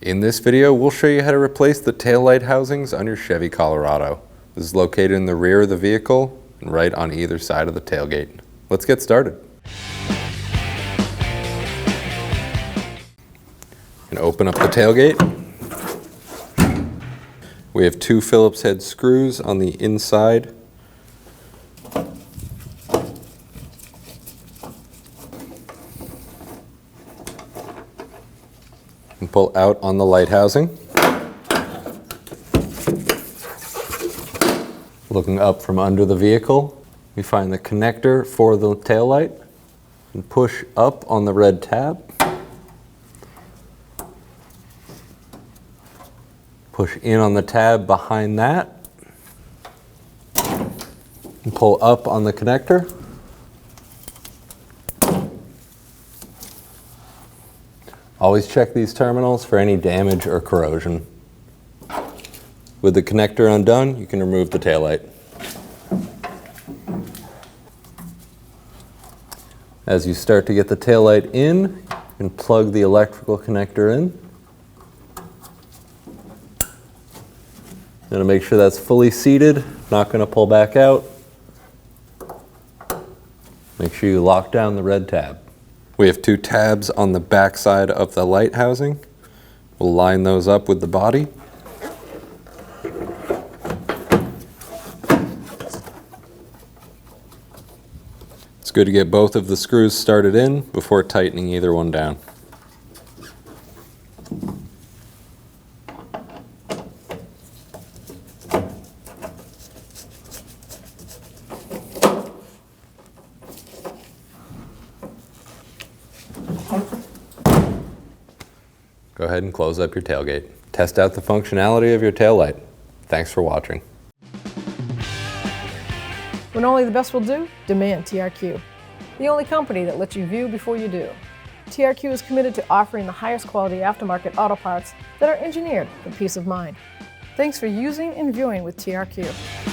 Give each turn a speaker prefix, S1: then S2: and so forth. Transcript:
S1: In this video, we'll show you how to replace the taillight housings on your Chevy Colorado. This is located in the rear of the vehicle and right on either side of the tailgate. Let's get started. And open up the tailgate. We have two Phillips head screws on the inside. And pull out on the light housing. Looking up from under the vehicle, we find the connector for the taillight and push up on the red tab. Push in on the tab behind that and pull up on the connector. Always check these terminals for any damage or corrosion. With the connector undone, you can remove the taillight. As you start to get the taillight in, you can plug the electrical connector in. Going to make sure that's fully seated, not going to pull back out. Make sure you lock down the red tab. We have two tabs on the back side of the light housing. We'll line those up with the body. It's good to get both of the screws started in before tightening either one down. Go ahead and close up your tailgate. Test out the functionality of your taillight. Thanks for watching.
S2: When only the best will do, demand TRQ. The only company that lets you view before you do. TRQ is committed to offering the highest quality aftermarket auto parts that are engineered for peace of mind. Thanks for using and viewing with TRQ.